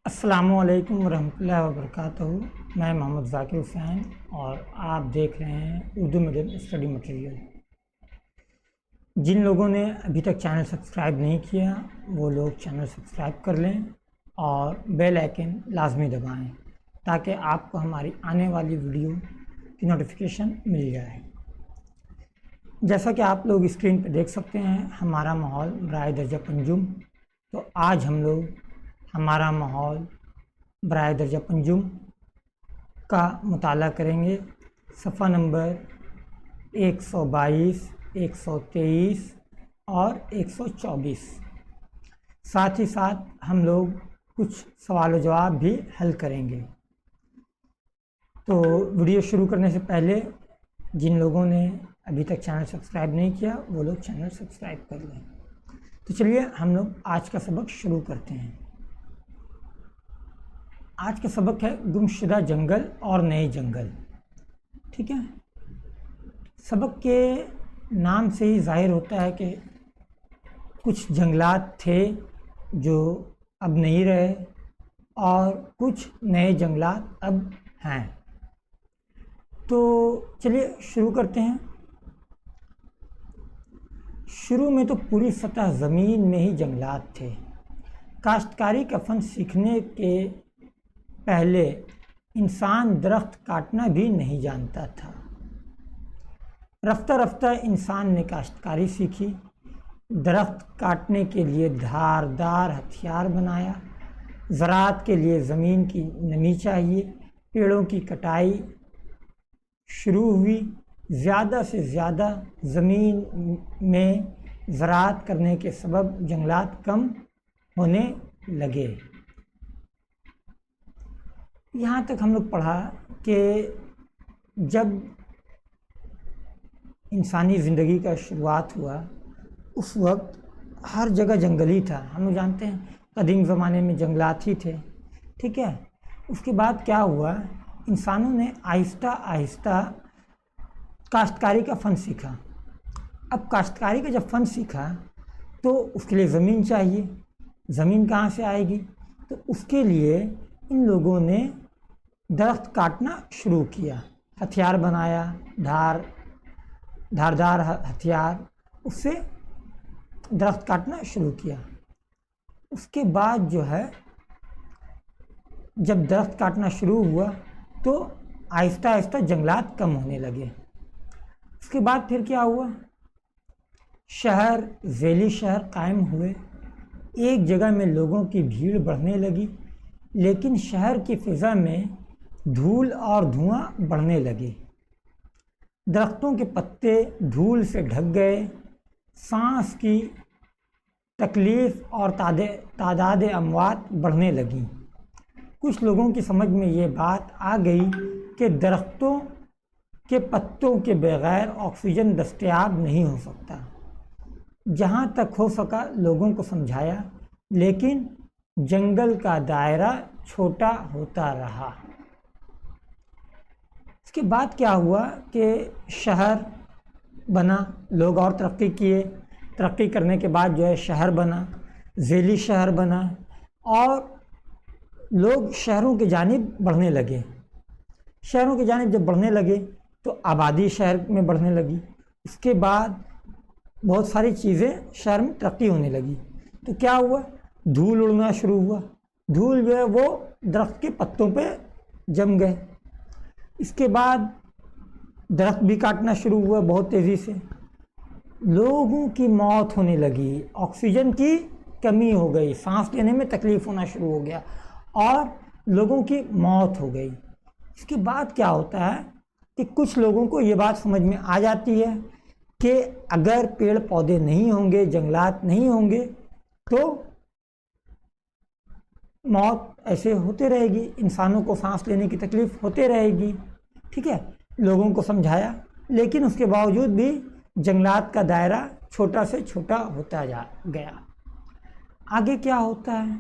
السلام علیکم ورحمۃ اللہ وبرکاتہ۔ میں محمد ذاکر حسین اور آپ دیکھ رہے ہیں اردو میڈیم اسٹڈی مٹیریل۔ جن لوگوں نے ابھی تک چینل سبسکرائب نہیں کیا وہ لوگ چینل سبسکرائب کر لیں اور بیل آئیکن لازمی دبائیں تاکہ آپ کو ہماری آنے والی ویڈیو کی نوٹیفیکیشن مل جائے۔ جیسا کہ آپ لوگ اسکرین پہ دیکھ سکتے ہیں ہمارا ماحول برائے درجہ پنجم، تو آج ہم لوگ ہمارا ماحول برائے درجہ پنجم کا مطالعہ کریں گے۔ صفحہ نمبر 122، 123 اور 124۔ ساتھ ہی ساتھ ہم لوگ کچھ سوال و جواب بھی حل کریں گے۔ تو ویڈیو شروع کرنے سے پہلے جن لوگوں نے ابھی تک چینل سبسکرائب نہیں کیا وہ لوگ چینل سبسکرائب کر لیں۔ تو چلیے ہم لوگ آج کا سبق شروع کرتے ہیں۔ آج کا سبق ہے گمشدہ جنگل اور نئے جنگل۔ ٹھیک ہے، سبق کے نام سے ہی ظاہر ہوتا ہے کہ کچھ جنگلات تھے جو اب نہیں رہے اور کچھ نئے جنگلات اب ہیں۔ تو چلیے شروع کرتے ہیں۔ شروع میں تو پوری سطح زمین میں ہی جنگلات تھے۔ کاشتکاری کا فن سیکھنے کے پہلے انسان درخت کاٹنا بھی نہیں جانتا تھا۔ رفتہ رفتہ انسان نے کاشتکاری سیکھی، درخت کاٹنے کے لیے دھاردار ہتھیار بنایا۔ زراعت کے لیے زمین کی نمی چاہیے، پیڑوں کی کٹائی شروع ہوئی۔ زیادہ سے زیادہ زمین میں زراعت کرنے کے سبب جنگلات کم ہونے لگے۔ یہاں تک ہم لوگ پڑھا کہ جب انسانی زندگی کا شروعات ہوا اس وقت ہر جگہ جنگل ہی تھا۔ ہم لوگ جانتے ہیں قدیم زمانے میں جنگلات ہی تھے۔ ٹھیک ہے، اس کے بعد کیا ہوا، انسانوں نے آہستہ آہستہ کاشتکاری کا فن سیکھا۔ اب کاشتکاری کا جب فن سیکھا تو اس کے لیے زمین چاہیے۔ زمین کہاں سے آئے گی؟ تو اس کے لیے ان لوگوں نے درخت کاٹنا شروع کیا، ہتھیار بنایا، دھاردار ہتھیار، اس سے درخت کاٹنا شروع کیا۔ اس کے بعد جو ہے جب درخت کاٹنا شروع ہوا تو آہستہ آہستہ جنگلات کم ہونے لگے۔ اس کے بعد پھر کیا ہوا، شہر، ذیلی شہر قائم ہوئے۔ ایک جگہ میں لوگوں کی بھیڑ بڑھنے لگی، لیکن شہر کی فضا میں دھول اور دھواں بڑھنے لگے۔ درختوں کے پتے دھول سے ڈھک گئے۔ سانس کی تکلیف اور تعداد اموات بڑھنے لگیں۔ کچھ لوگوں کی سمجھ میں یہ بات آ گئی کہ درختوں کے پتوں کے بغیر آکسیجن دستیاب نہیں ہو سکتا۔ جہاں تک ہو سکا لوگوں کو سمجھایا، لیکن جنگل کا دائرہ چھوٹا ہوتا رہا۔ اس کے بعد کیا ہوا کہ شہر بنا، لوگ اور ترقی کیے۔ ترقی کرنے کے بعد جو ہے شہر بنا، ذیلی شہر بنا اور لوگ شہروں کی جانب بڑھنے لگے۔ شہروں کی جانب جب بڑھنے لگے تو آبادی شہر میں بڑھنے لگی۔ اس کے بعد بہت ساری چیزیں شہر میں ترقی ہونے لگی۔ تو کیا ہوا، دھول اڑنا شروع ہوا۔ دھول جو ہے وہ درخت کے پتوں پہ جم گئے۔ اس کے بعد درخت بھی کاٹنا شروع ہوا بہت تیزی سے۔ لوگوں کی موت ہونے لگی، آکسیجن کی کمی ہو گئی، سانس لینے میں تکلیف ہونا شروع ہو گیا اور لوگوں کی موت ہو گئی۔ اس کے بعد کیا ہوتا ہے کہ کچھ لوگوں کو یہ بات سمجھ میں آ جاتی ہے کہ اگر پیڑ پودے نہیں ہوں گے، جنگلات نہیں ہوں گے تو موت ایسے ہوتے رہے گی، انسانوں کو سانس لینے کی تکلیف ہوتے رہے گی۔ ٹھیک ہے، لوگوں کو سمجھایا، لیکن اس کے باوجود بھی جنگلات کا دائرہ چھوٹا سے چھوٹا ہوتا گیا۔ آگے کیا ہوتا ہے،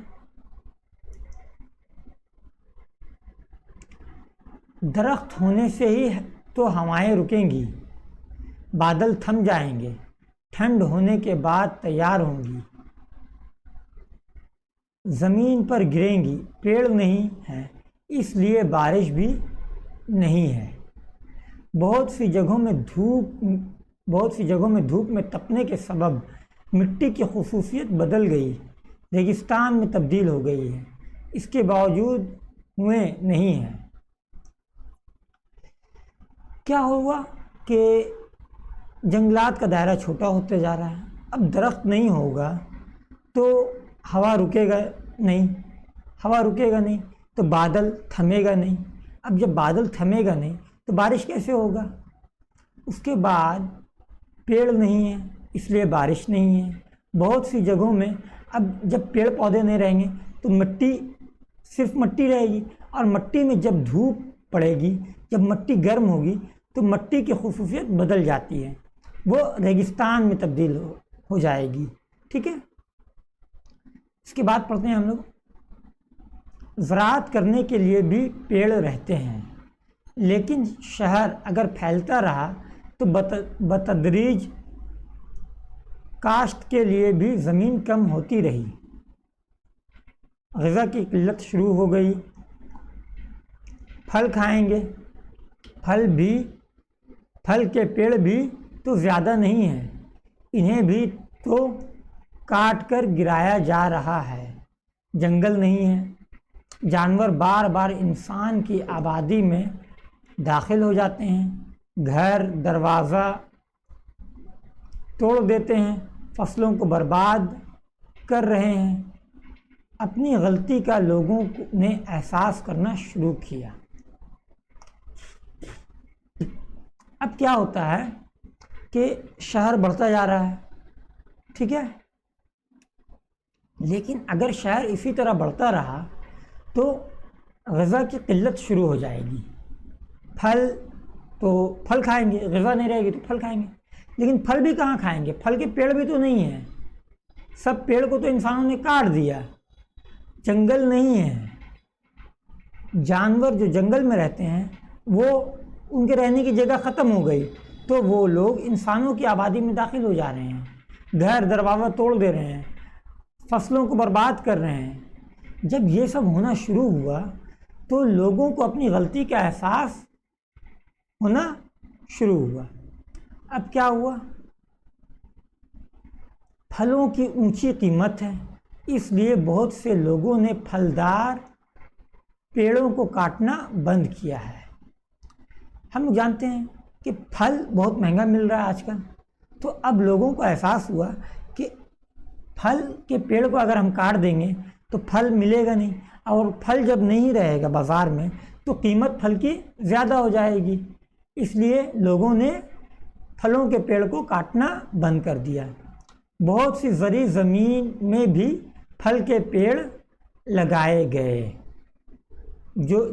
درخت ہونے سے ہی تو ہوائیں رکیں گی، بادل تھم جائیں گے، ٹھنڈ ہونے کے بعد تیار ہوں گی۔ زمین پر گریں گی، پیڑ نہیں ہیں اس لیے بارش بھی نہیں ہے۔ بہت سی جگہوں میں دھوپ میں تپنے کے سبب مٹی کی خصوصیت بدل گئی، ریگستان میں تبدیل ہو گئی ہے، اس کے باوجود ہوئے نہیں ہیں۔ کیا ہوا کہ جنگلات کا دائرہ چھوٹا ہوتے جا رہا ہے۔ اب درخت نہیں ہوگا تو ہوا رکے گا نہیں تو بادل تھمے گا نہیں۔ اب جب بادل تھمے گا نہیں تو بارش کیسے ہوگا؟ اس کے بعد پیڑ نہیں ہے اس لیے بارش نہیں ہے۔ بہت سی جگہوں میں اب جب پیڑ پودے نہیں رہیں گے تو صرف مٹی رہے گی، اور مٹی میں جب دھوپ پڑے گی، جب مٹی گرم ہوگی تو مٹی کی خصوصیت بدل جاتی ہے، وہ ریگستان میں تبدیل ہو جائے گی۔ ٹھیک ہے، اس کے بعد پڑھتے ہیں ہم لوگ، زراعت کرنے کے لیے بھی پیڑ رہتے ہیں، لیکن شہر اگر پھیلتا رہا تو بتدریج کاشت کے لیے بھی زمین کم ہوتی رہی، غذا کی قلت شروع ہو گئی۔ پھل کھائیں گے، پھل کے پیڑ بھی تو زیادہ نہیں ہیں، انہیں بھی تو کاٹ کر گرایا جا رہا ہے، جنگل نہیں ہے۔ جانور بار بار انسان کی آبادی میں داخل ہو جاتے ہیں، گھر دروازہ توڑ دیتے ہیں، فصلوں کو برباد کر رہے ہیں۔ اپنی غلطی کا لوگوں نے احساس کرنا شروع کیا۔ اب کیا ہوتا ہے کہ شہر بڑھتا جا رہا ہے، ٹھیک ہے، لیکن اگر شہر اسی طرح بڑھتا رہا تو غذا کی قلت شروع ہو جائے گی۔ پھل کھائیں گے، غذا نہیں رہے گی تو پھل کھائیں گے، لیکن پھل بھی کہاں کھائیں گے؟ پھل کے پیڑ بھی تو نہیں ہیں، سب پیڑ کو تو انسانوں نے کاٹ دیا، جنگل نہیں ہے۔ جانور جو جنگل میں رہتے ہیں وہ ان کے رہنے کی جگہ ختم ہو گئی تو وہ لوگ انسانوں کی آبادی میں داخل ہو جا رہے ہیں، گھر دروازہ توڑ دے رہے ہیں، فصلوں کو برباد کر رہے ہیں۔ جب یہ سب ہونا شروع ہوا تو لوگوں کو اپنی غلطی کا احساس ہونا شروع ہوا۔ اب کیا ہوا؟ پھلوں کی اونچی قیمت ہے، اس لیے بہت سے لوگوں نے پھلدار پیڑوں کو کاٹنا بند کیا ہے۔ ہم جانتے ہیں کہ پھل بہت مہنگا مل رہا ہے آج کل، تو اب لوگوں کو احساس ہوا کہ پھل کے پیڑ کو اگر ہم کاٹ دیں گے تو پھل ملے گا نہیں، اور پھل جب نہیں رہے گا بازار میں تو قیمت پھل کی زیادہ ہو جائے گی، اس لیے لوگوں نے پھلوں کے پیڑ کو کاٹنا بند کر دیا۔ بہت سی زرعی زمین میں بھی پھل کے پیڑ لگائے گئے،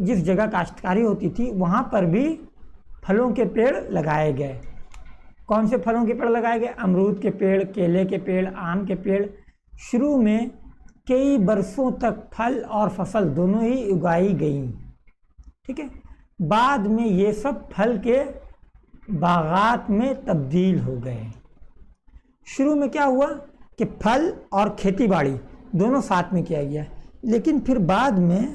جس جگہ کاشتکاری ہوتی تھی وہاں پر بھی پھلوں کے پیڑ لگائے گئے۔ کون سے پھلوں کے پیڑ لگائے گئے؟ امرود کے پیڑ، کیلے کے پیڑ، آم کے پیڑ۔ شروع میں کئی برسوں تک پھل اور فصل دونوں ہی اگائی گئیں، ٹھیک ہے، بعد میں یہ سب پھل کے باغات میں تبدیل ہو گئے۔ شروع میں کیا ہوا کہ پھل اور کھیتی باڑی دونوں ساتھ میں کیا گیا، لیکن پھر بعد میں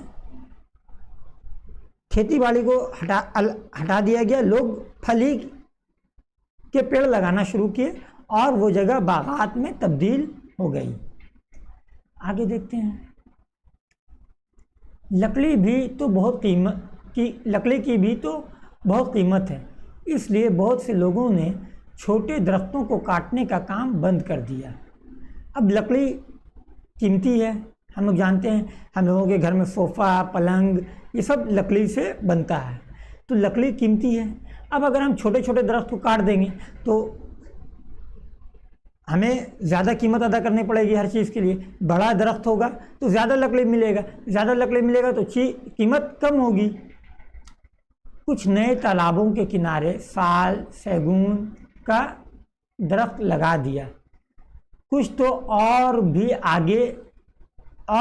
کھیتی باڑی کو ہٹا دیا گیا، لوگ پھل ہی کے پیڑ لگانا شروع کیے اور وہ جگہ باغات میں تبدیل ہو گئی۔ آگے دیکھتے ہیں، لکڑی کی بھی تو بہت قیمت ہے، اس لیے بہت سے لوگوں نے چھوٹے درختوں کو کاٹنے کا کام بند کر دیا۔ اب لکڑی قیمتی ہے، ہم لوگ جانتے ہیں، ہم لوگوں کے گھر میں صوفہ، پلنگ، یہ سب لکڑی سے بنتا ہے، تو لکڑی قیمتی ہے۔ اب اگر ہم چھوٹے چھوٹے درخت کو کاٹ دیں گے تو ہمیں زیادہ قیمت ادا کرنی پڑے گی ہر چیز کے لیے۔ بڑا درخت ہوگا تو زیادہ لکڑی ملے گا، تو قیمت کم ہوگی۔ کچھ نئے تالابوں کے کنارے سال، سیگون کا درخت لگا دیا، کچھ تو اور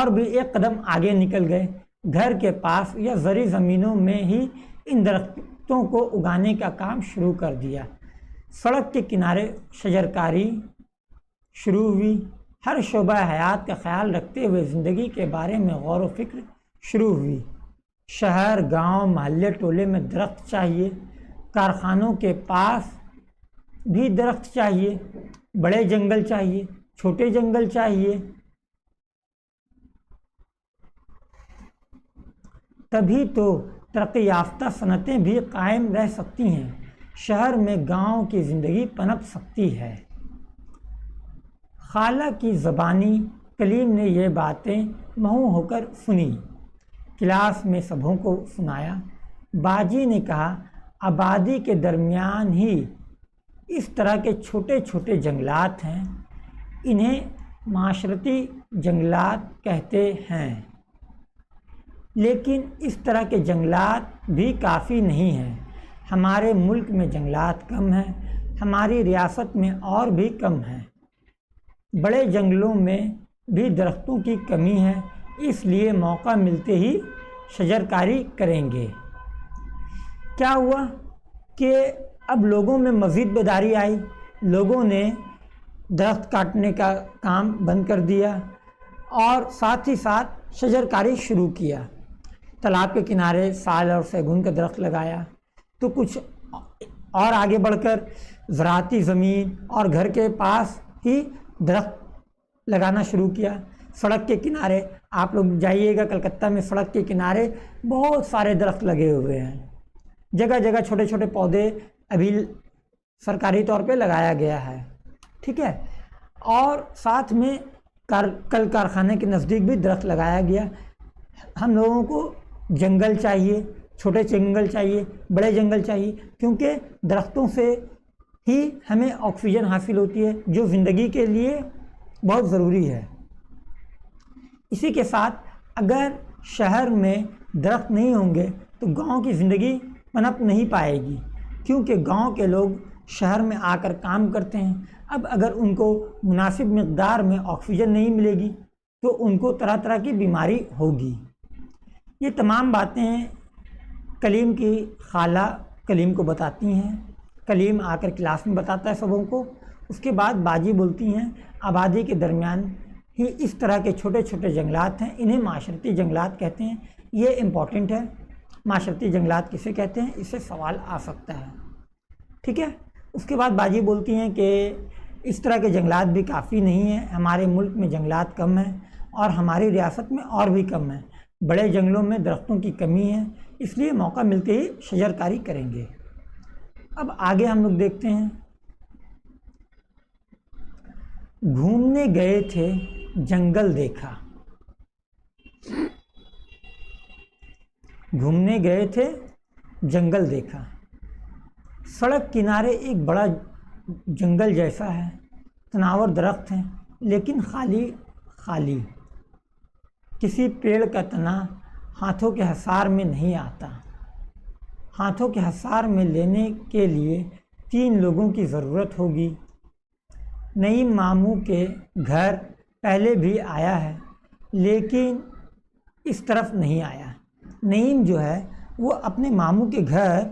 بھی ایک قدم آگے نکل گئے، گھر کے پاس یا زرعی زمینوں میں ہی ان درختوں کو اگانے کا کام شروع کر دیا۔ سڑک کے کنارے شجرکاری شروع ہوئی، ہر شعبہ حیات کا خیال رکھتے ہوئے زندگی کے بارے میں غور و فکر شروع ہوئی۔ شہر، گاؤں، محلے، ٹولے میں درخت چاہیے، کارخانوں کے پاس بھی درخت چاہیے، بڑے جنگل چاہیے، چھوٹے جنگل چاہیے، تبھی تو ترقی یافتہ صنعتیں بھی قائم رہ سکتی ہیں، شہر میں گاؤں کی زندگی پنپ سکتی ہے۔ خالہ کی زبانی کلیم نے یہ باتیں محو ہو کر سنی، کلاس میں سبھوں کو سنایا۔ باجی نے کہا، آبادی کے درمیان ہی اس طرح کے چھوٹے چھوٹے جنگلات ہیں، انہیں معاشرتی جنگلات کہتے ہیں، لیکن اس طرح کے جنگلات بھی کافی نہیں ہیں۔ ہمارے ملک میں جنگلات کم ہیں، ہماری ریاست میں اور بھی کم ہیں، بڑے جنگلوں میں بھی درختوں کی کمی ہے، اس لیے موقع ملتے ہی شجرکاری کریں گے۔ کیا ہوا کہ اب لوگوں میں مزید بیداری آئی، لوگوں نے درخت کاٹنے کا کام بند کر دیا اور ساتھ ہی ساتھ شجرکاری شروع کیا۔ تالاب کے کنارے سال اور سیگون کا درخت لگایا، تو کچھ اور آگے بڑھ کر زراعتی زمین اور گھر کے پاس ہی درخت لگانا شروع کیا۔ سڑک کے کنارے آپ لوگ جائیے گا کلکتہ میں، سڑک کے کنارے بہت سارے درخت لگے ہوئے ہیں، جگہ جگہ چھوٹے چھوٹے پودے ابھی سرکاری طور پہ لگایا گیا ہے، ٹھیک ہے، اور ساتھ میں کل کارخانے کے نزدیک بھی درخت لگایا گیا۔ ہم لوگوں کو جنگل چاہیے، چھوٹے جنگل چاہیے، بڑے جنگل چاہیے، کیونکہ درختوں سے ہی ہمیں آکسیجن حاصل ہوتی ہے، جو زندگی کے لیے بہت ضروری ہے۔ اسی کے ساتھ اگر شہر میں درخت نہیں ہوں گے تو گاؤں کی زندگی پنپ نہیں پائے گی، کیونکہ گاؤں کے لوگ شہر میں آ کر کام کرتے ہیں۔ اب اگر ان کو مناسب مقدار میں آکسیجن نہیں ملے گی تو ان کو طرح طرح کی بیماری ہوگی۔ یہ تمام باتیں کلیم کی خالہ کلیم کو بتاتی ہیں، کلیم آ کر کلاس میں بتاتا ہے سبوں کو۔ اس کے بعد باجی بولتی ہیں، آبادی کے درمیان ہی اس طرح کے چھوٹے چھوٹے جنگلات ہیں، انہیں معاشرتی جنگلات کہتے ہیں۔ یہ امپورٹنٹ ہے، معاشرتی جنگلات کسے کہتے ہیں، اس سے سوال آ سکتا ہے، ٹھیک ہے۔ اس کے بعد باجی بولتی ہیں کہ اس طرح کے جنگلات بھی کافی نہیں ہیں، ہمارے ملک میں جنگلات کم ہیں اور ہماری ریاست میں اور بھی کم ہیں، بڑے جنگلوں میں درختوں کی کمی ہے، اس لیے موقع ملتے ہی شجرکاری کریں گے۔ اب آگے ہم لوگ دیکھتے ہیں، گھومنے گئے تھے جنگل دیکھا، گھومنے گئے تھے جنگل دیکھا، سڑک کنارے ایک بڑا جنگل جیسا ہے، تناور درخت ہیں لیکن خالی خالی، کسی پیڑ کا تنا ہاتھوں کے حصار میں نہیں آتا، ہاتھوں کے حصار میں لینے کے لیے 3 لوگوں کی ضرورت ہوگی۔ نعیم ماموں کے گھر پہلے بھی آیا ہے لیکن اس طرف نہیں آیا۔ نعیم جو ہے وہ اپنے ماموں کے گھر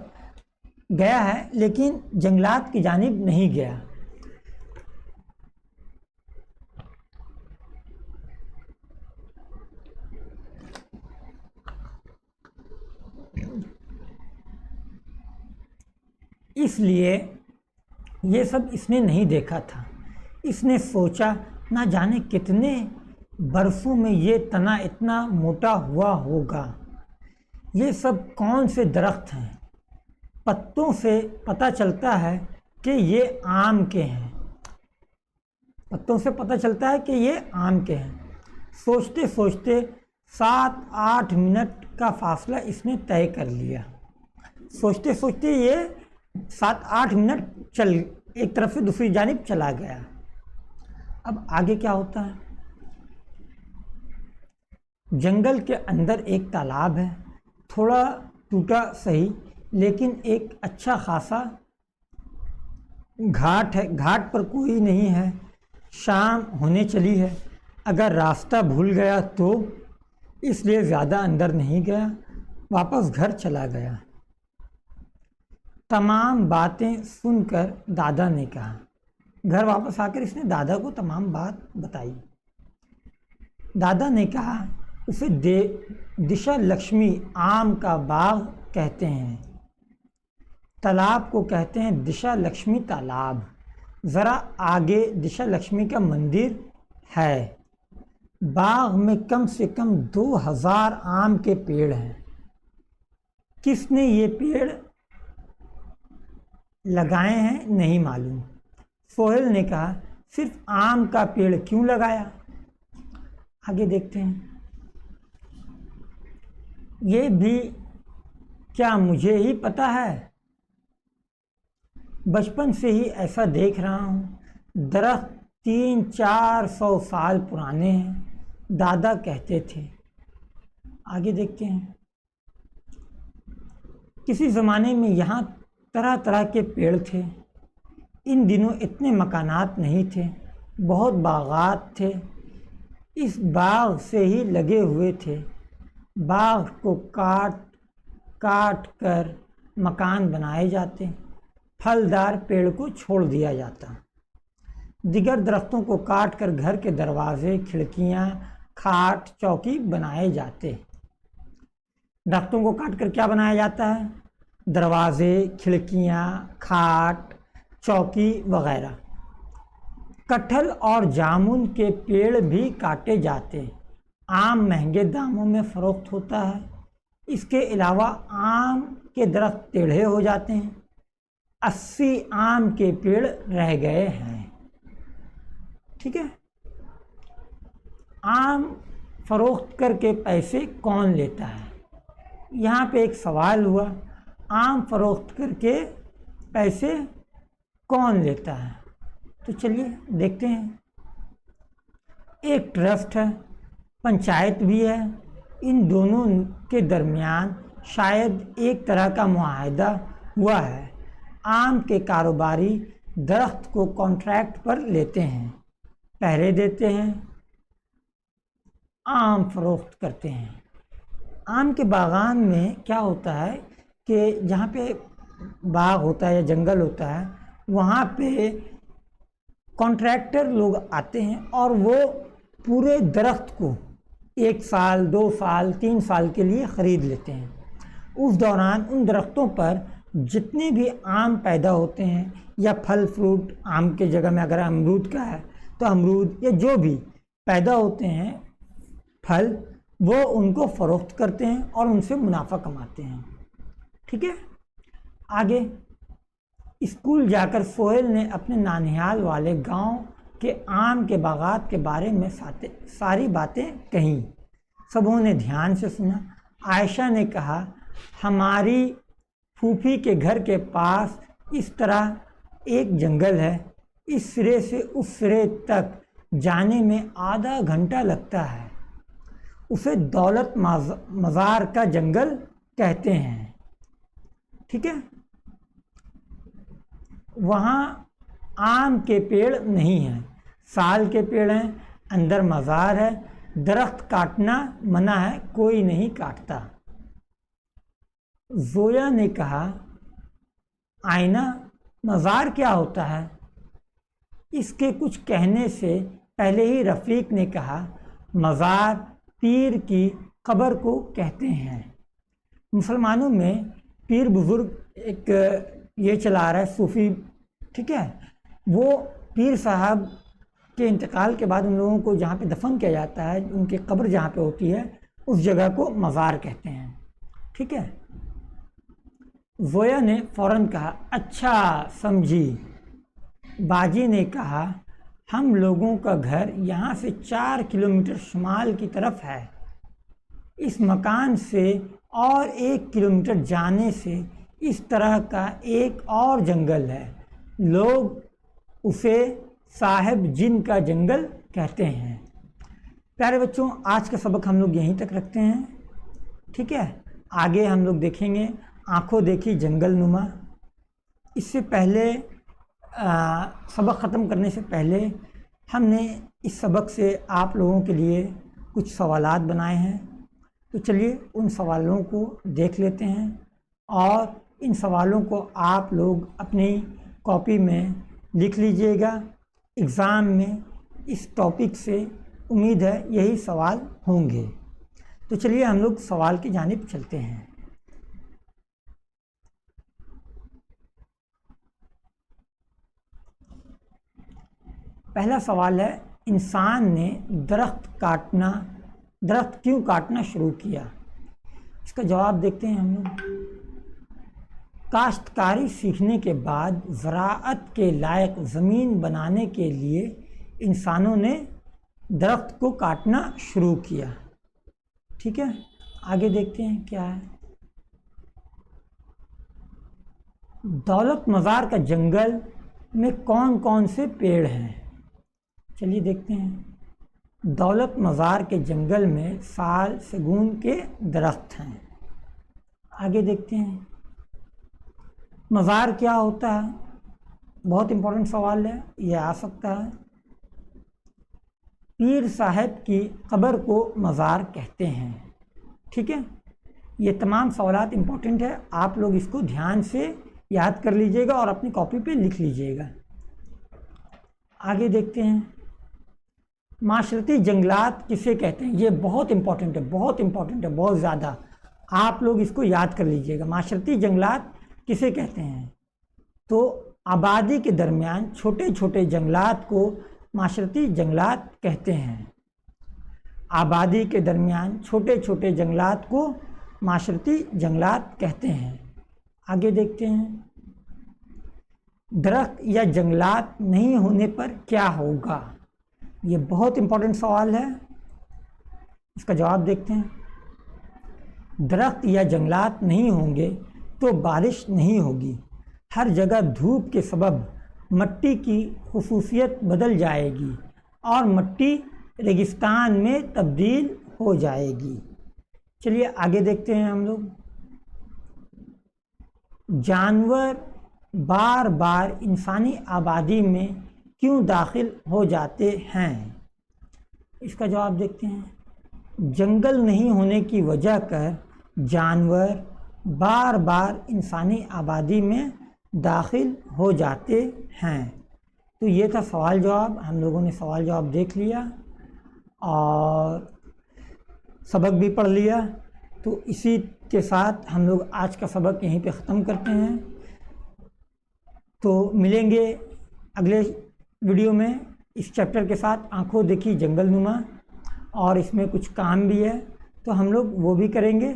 گیا ہے لیکن جنگلات کی جانب نہیں گیا۔ اس لیے یہ سب اس نے نہیں دیکھا تھا۔ اس نے سوچا نہ جانے کتنے برسوں میں یہ تنا اتنا موٹا ہوا ہوگا، یہ سب کون سے درخت ہیں؟ پتوں سے پتہ چلتا ہے کہ یہ آم کے ہیں، پتوں سے پتہ چلتا ہے کہ یہ آم کے ہیں۔ سوچتے سوچتے 7-8 منٹ کا فاصلہ اس نے طے کر لیا۔ سوچتے سوچتے یہ 7-8 منٹ ایک طرف سے دوسری جانب چلا گیا۔ اب آگے کیا ہوتا ہے؟ جنگل کے اندر ایک تالاب ہے، تھوڑا ٹوٹا صحیح لیکن ایک اچھا خاصا گھاٹ ہے، گھاٹ پر کوئی نہیں ہے، شام ہونے چلی ہے، اگر راستہ بھول گیا تو اس لیے زیادہ اندر نہیں گیا، واپس گھر چلا گیا۔ تمام باتیں سن کر دادا نے کہا، گھر واپس آ کر اس نے دادا کو تمام بات بتائی۔ دادا نے کہا اسے دشا لکشمی آم کا باغ کہتے ہیں، تالاب کو کہتے ہیں دشا لکشمی تالاب، ذرا آگے دشا لکشمی کا مندر ہے، باغ میں کم سے کم 2000 آم کے پیڑ ہیں۔ کس نے یہ پیڑ لگائے ہیں نہیں معلوم۔ سہیل نے کہا صرف آم کا پیڑ کیوں لگایا؟ آگے دیکھتے ہیں۔ یہ بھی کیا مجھے ہی پتا ہے؟ بچپن سے ہی ایسا دیکھ رہا ہوں، درخت 300-400 سال پرانے ہیں، دادا کہتے تھے۔ آگے دیکھتے ہیں۔ کسی زمانے میں یہاں طرح طرح کے پیڑ تھے، ان دنوں اتنے مکانات نہیں تھے، بہت باغات تھے، اس باغ سے ہی لگے ہوئے تھے، باغ کو کاٹ کر مکان بنائے جاتے، پھلدار پیڑ کو چھوڑ دیا جاتا، دیگر درختوں کو کاٹ کر گھر کے دروازے، کھڑکیاں، کھاٹ، چوکی بنائے جاتے۔ درختوں کو کاٹ کر کیا بنایا جاتا ہے؟ دروازے، کھڑکیاں، کھاٹ، چوکی وغیرہ۔ کٹہل اور جامن کے پیڑ بھی کاٹے جاتے، آم مہنگے داموں میں فروخت ہوتا ہے، اس کے علاوہ آم کے درخت ٹیڑھے ہو جاتے ہیں، 80 آم کے پیڑ رہ گئے ہیں۔ ٹھیک ہے، آم فروخت کر کے پیسے کون لیتا ہے؟ یہاں پہ ایک سوال ہوا، آم فروخت کر کے پیسے کون لیتا ہے؟ تو چلیے دیکھتے ہیں۔ ایک ٹرسٹ ہے، پنچایت بھی ہے، ان دونوں کے درمیان شاید ایک طرح کا معاہدہ ہوا ہے۔ آم کے کاروباری درخت کو کانٹریکٹ پر لیتے ہیں، پہرے دیتے ہیں، آم فروخت کرتے ہیں۔ آم کے باغان میں کیا ہوتا ہے کہ جہاں پہ باغ ہوتا ہے یا جنگل ہوتا ہے، وہاں پہ کانٹریکٹر لوگ آتے ہیں اور وہ پورے درخت کو 1 سال 2 سال 3 سال کے لیے خرید لیتے ہیں۔ اس دوران ان درختوں پر جتنے بھی آم پیدا ہوتے ہیں یا پھل فروٹ، آم کے جگہ میں اگر امرود کا ہے تو امرود، یا جو بھی پیدا ہوتے ہیں پھل، وہ ان کو فروخت کرتے ہیں اور ان سے منافع کماتے ہیں۔ ٹھیک ہے، آگے اسکول جا کر سہیل نے اپنے نانیہال والے گاؤں کے آم کے باغات کے بارے میں ساری باتیں کہیں، سبوں نے دھیان سے سنا۔ عائشہ نے کہا ہماری پھوپھی کے گھر کے پاس اس طرح ایک جنگل ہے، اس سرے سے اس سرے تک جانے میں آدھا گھنٹہ لگتا ہے، اسے دولت مزار کا جنگل کہتے ہیں۔ ٹھیک ہے، وہاں آم کے پیڑ نہیں ہیں، سال کے پیڑ ہیں، اندر مزار ہے، درخت کاٹنا منع ہے، کوئی نہیں کاٹتا۔ زویا نے کہا آئینہ مزار کیا ہوتا ہے؟ اس کے کچھ کہنے سے پہلے ہی رفیق نے کہا مزار پیر کی قبر کو کہتے ہیں۔ مسلمانوں میں پیر بزرگ ایک یہ چلا رہا ہے صوفی، ٹھیک ہے، وہ پیر صاحب کے انتقال کے بعد ان لوگوں کو جہاں پہ دفن کیا جاتا ہے، ان کی قبر جہاں پہ ہوتی ہے، اس جگہ کو مزار کہتے ہیں۔ ٹھیک ہے، زویا نے فوراً کہا اچھا سمجھی۔ باجی نے کہا ہم لوگوں کا گھر یہاں سے 4 کلومیٹر شمال کی طرف ہے، اس مکان سے اور 1 کلومیٹر جانے سے اس طرح کا ایک اور جنگل ہے، لوگ اسے صاحب جن کا جنگل کہتے ہیں۔ پیارے بچوں، آج کا سبق ہم لوگ یہیں تک رکھتے ہیں۔ ٹھیک ہے، آگے ہم لوگ دیکھیں گے آنکھوں دیکھی جنگل نما۔ اس سے پہلے سبق ختم کرنے سے پہلے ہم نے اس سبق سے آپ لوگوں کے لیے کچھ سوالات بنائے ہیں، تو چلیے ان سوالوں کو دیکھ لیتے ہیں اور ان سوالوں کو آپ لوگ اپنی کاپی میں لکھ لیجئے گا. ایگزام میں اس ٹاپک سے امید ہے یہی سوال ہوں گے. تو چلیے ہم لوگ سوال کی جانب چلتے ہیں. پہلا سوال ہے، انسان نے درخت کیوں کاٹنا شروع کیا؟ اس کا جواب دیکھتے ہیں ہم لوگ. کاشتکاری سیکھنے کے بعد زراعت کے لائق زمین بنانے کے لیے انسانوں نے درخت کو کاٹنا شروع کیا. ٹھیک ہے، آگے دیکھتے ہیں کیا ہے. دولت مزار کا جنگل میں کون کون سے پیڑ ہیں؟ چلیے دیکھتے ہیں. دولت مزار کے جنگل میں سال سگون کے درخت ہیں. آگے دیکھتے ہیں. مزار کیا ہوتا ہے؟ بہت امپورٹنٹ سوال ہے، یہ آ سکتا ہے. پیر صاحب کی قبر کو مزار کہتے ہیں. ٹھیک ہے، یہ تمام سوالات امپورٹنٹ ہے، آپ لوگ اس کو دھیان سے یاد کر لیجئے گا اور اپنی کاپی پہ لکھ لیجئے گا. آگے دیکھتے ہیں. معاشرتی جنگلات کسے کہتے ہیں؟ یہ بہت امپورٹنٹ ہے، بہت زیادہ. آپ لوگ اس کو یاد کر لیجئے گا. معاشرتی جنگلات کسے کہتے ہیں؟ تو آبادی کے درمیان چھوٹے چھوٹے جنگلات کو معاشرتی جنگلات کہتے ہیں. آبادی کے درمیان چھوٹے چھوٹے جنگلات کو معاشرتی جنگلات کہتے ہیں. آگے دیکھتے ہیں. درخت یا جنگلات نہیں ہونے پر کیا ہوگا؟ یہ بہت امپورٹنٹ سوال ہے، اس کا جواب دیکھتے ہیں. درخت یا جنگلات نہیں ہوں گے تو بارش نہیں ہوگی. ہر جگہ دھوپ کے سبب مٹی کی خصوصیت بدل جائے گی اور مٹی ریگستان میں تبدیل ہو جائے گی. چلیے آگے دیکھتے ہیں ہم لوگ. جانور بار بار انسانی آبادی میں کیوں داخل ہو جاتے ہیں؟ اس کا جواب دیکھتے ہیں. جنگل نہیں ہونے کی وجہ کر جانور بار بار انسانی آبادی میں داخل ہو جاتے ہیں. تو یہ تھا سوال جواب. ہم لوگوں نے سوال جواب دیکھ لیا اور سبق بھی پڑھ لیا. تو اسی کے ساتھ ہم لوگ آج کا سبق یہیں پہ ختم کرتے ہیں. تو ملیں گے اگلے ویڈیو میں اس چیپٹر کے ساتھ. آنکھوں دیکھی جنگل نما، اور اس میں کچھ کام بھی ہے تو ہم لوگ وہ بھی کریں گے.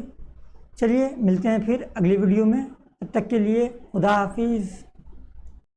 چلیے ملتے ہیں پھر اگلی ویڈیو میں. تب تک کے لیے خدا حافظ.